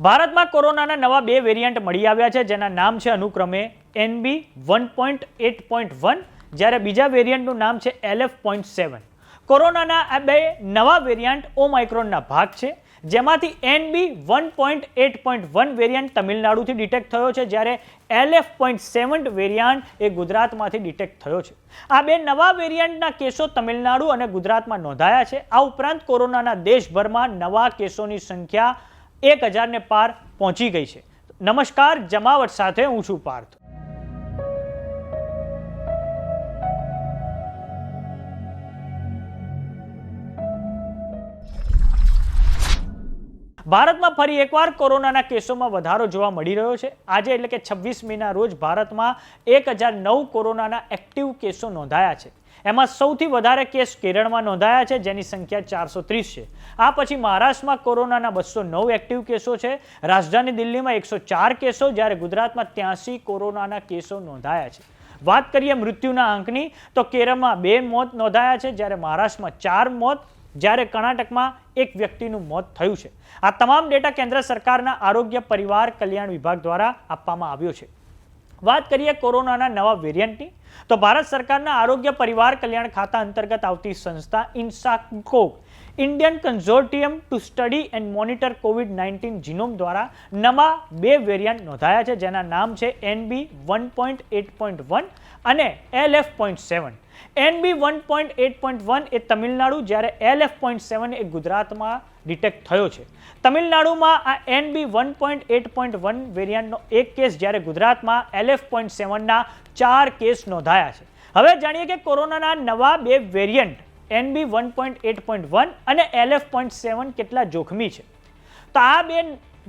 ભારતમાં કોરોનાના નવા 2 વેરિયન્ટ મળી આવ્યા છે, જેના નામ છે અનુક્રમે NB1.8.1 જ્યારે બીજા વેરિયન્ટનું નામ છે LF.7. કોરોનાના આ 2 નવા વેરિયન્ટ ઓમાઇક્રોનના ભાગ છે, જેમાંથી NB1.8.1 વેરિયન્ટ તમિલનાડુથી ડિટેક્ટ થયો છે, જ્યારે LF.7 વેરિયન્ટ એ ગુજરાતમાંથી ડિટેક્ટ થયો છે. આ 2 નવા વેરિયન્ટના કેસો તમિલનાડુ અને ગુજરાતમાં નોંધાયા છે. આ ઉપરાંત કોરોનાના દેશભરમાં નવા કેસોની સંખ્યા 1000 ને પાર પહોંચી ગઈ છે. નમસ્કાર, જમાવટ સાથે હું છું પાર્થ. ભારતમાં ફરી એકવાર કોરોનાના કેસોમાં વધારો જોવા મળી રહ્યો છે. આજે એટલે કે 26 મેના રોજ ભારતમાં 1009 કોરોનાના એક્ટિવ કેસો નોંધાયા છે. એમાં સૌથી વધારે કેસ કેરળમાં નોંધાયા છે, જેની સંખ્યા 430 છે. આ પછી મહારાષ્ટ્રમાં કોરોનાના 209 એક્ટિવ કેસો છે. રાજધાની દિલ્હીમાં 104 કેસો, જ્યારે ગુજરાતમાં 83 કોરોનાના કેસો નોંધાયા છે. વાત કરીએ મૃત્યુના આંકની તો કેરળમાં 2 મોત નોંધાયા છે, જ્યારે મહારાષ્ટ્રમાં 4 મોત, જ્યારે કર્ણાટકમાં 1 વ્યક્તિનું મોત થયું છે. આ તમામ ડેટા કેન્દ્ર સરકારના આરોગ્ય પરિવાર કલ્યાણ વિભાગ દ્વારા આપવામાં આવ્યો છે. વાત કરીએ કોરોનાના નવા વેરિયન્ટની તો ભારત સરકારના આરોગ્ય પરિવાર કલ્યાણ ખાતા અંતર્ગત આવતી સંસ્થા INSACOG Indian consortium to study and monitor કોવિડ-19 જીનોમ દ્વારા નવા 2 વેરિયન્ટ નોંધાયા છે, જેના નામ છે NB1.8.1 અને LF.7. NB1.8.1 એ તમિલનાડુ, જ્યારે LF.7 એ ગુજરાતમાં ડિટેક્ટ થયો છે. તમિલનાડુમાં આ NB1.8.1 વેરિયન્ટનો 1 કેસ, જ્યારે ગુજરાતમાં LF.7ના 4 કેસ નોંધાયા છે. હવે જાણીએ કે કોરોનાના નવા 2 વેરિયન્ટ NB1.8.1 અને LF.7 કેટલા જોખમી છે. તો આ 2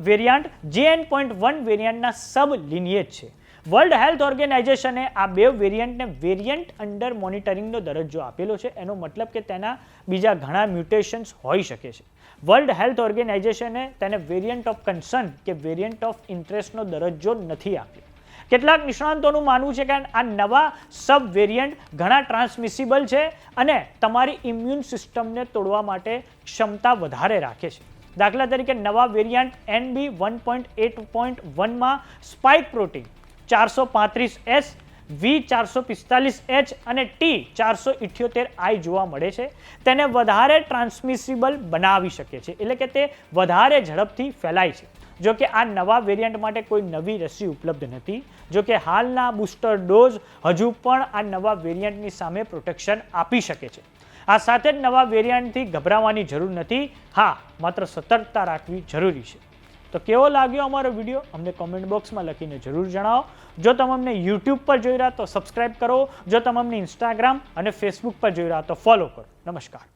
વેરિયન્ટ JN.1 વેરિયન્ટના સબ લિનિયેજ છે. વર્લ્ડ હેલ્થ ઓર્ગેનાઇઝેશને આ 2 વેરિયન્ટને વેરિયન્ટ અંડર મોનિટરિંગનો દરજ્જો આપેલો છે. એનો મતલબ કે તેના બીજા ઘણા મ્યુટેશન્સ હોઈ શકે છે. વર્લ્ડ હેલ્થ ઓર્ગેનાઇઝેશને તેને વેરિયન્ટ ઓફ કન્સર્ન કે વેરિયન્ટ ઓફ ઇન્ટરેસ્ટનો દરજ્જો નથી આપ્યો. કેટલાક નિષ્ણાંતોનું માનવું છે કે આ નવા સબ વેરિયન્ટ ઘણા ટ્રાન્સમિસિબલ છે અને તમારી ઇમ્યુન સિસ્ટમને તોડવા માટે ક્ષમતા વધારે રાખે છે. દાખલા તરીકે નવા variant NB1.8.1માં spike protein 435S, V445H અને T478I જોવા મળે છે. તેને વધારે ટ્રાન્સમિસિબલ બનાવી શકે છે, એટલે કે તે વધારે ઝડપથી ફેલાય છે. જો કે આ નવા વેરિયન્ટ માટે કોઈ નવી રસી ઉપલબ્ધ નથી. જો કે હાલના બૂસ્ટર ડોઝ હજુ પણ આ નવા વેરિયન્ટની સામે પ્રોટેક્શન આપી શકે છે. આ સાથે જ નવા વેરિયન્ટથી ગભરાવાની જરૂર નથી. હા, માત્ર સતર્કતા રાખવી જરૂરી છે. તો કેવો લાગ્યો અમારો વિડીયો અમને કોમેન્ટ બોક્સમાં લખીને જરૂર જણાવો. જો તમે અમને યુટ્યુબ પર જોઈ રહ્યા તો સબસ્ક્રાઇબ કરો. જો તમે અમને ઇન્સ્ટાગ્રામ અને ફેસબુક પર જોઈ રહ્યા તો ફોલો કરો. નમસ્કાર.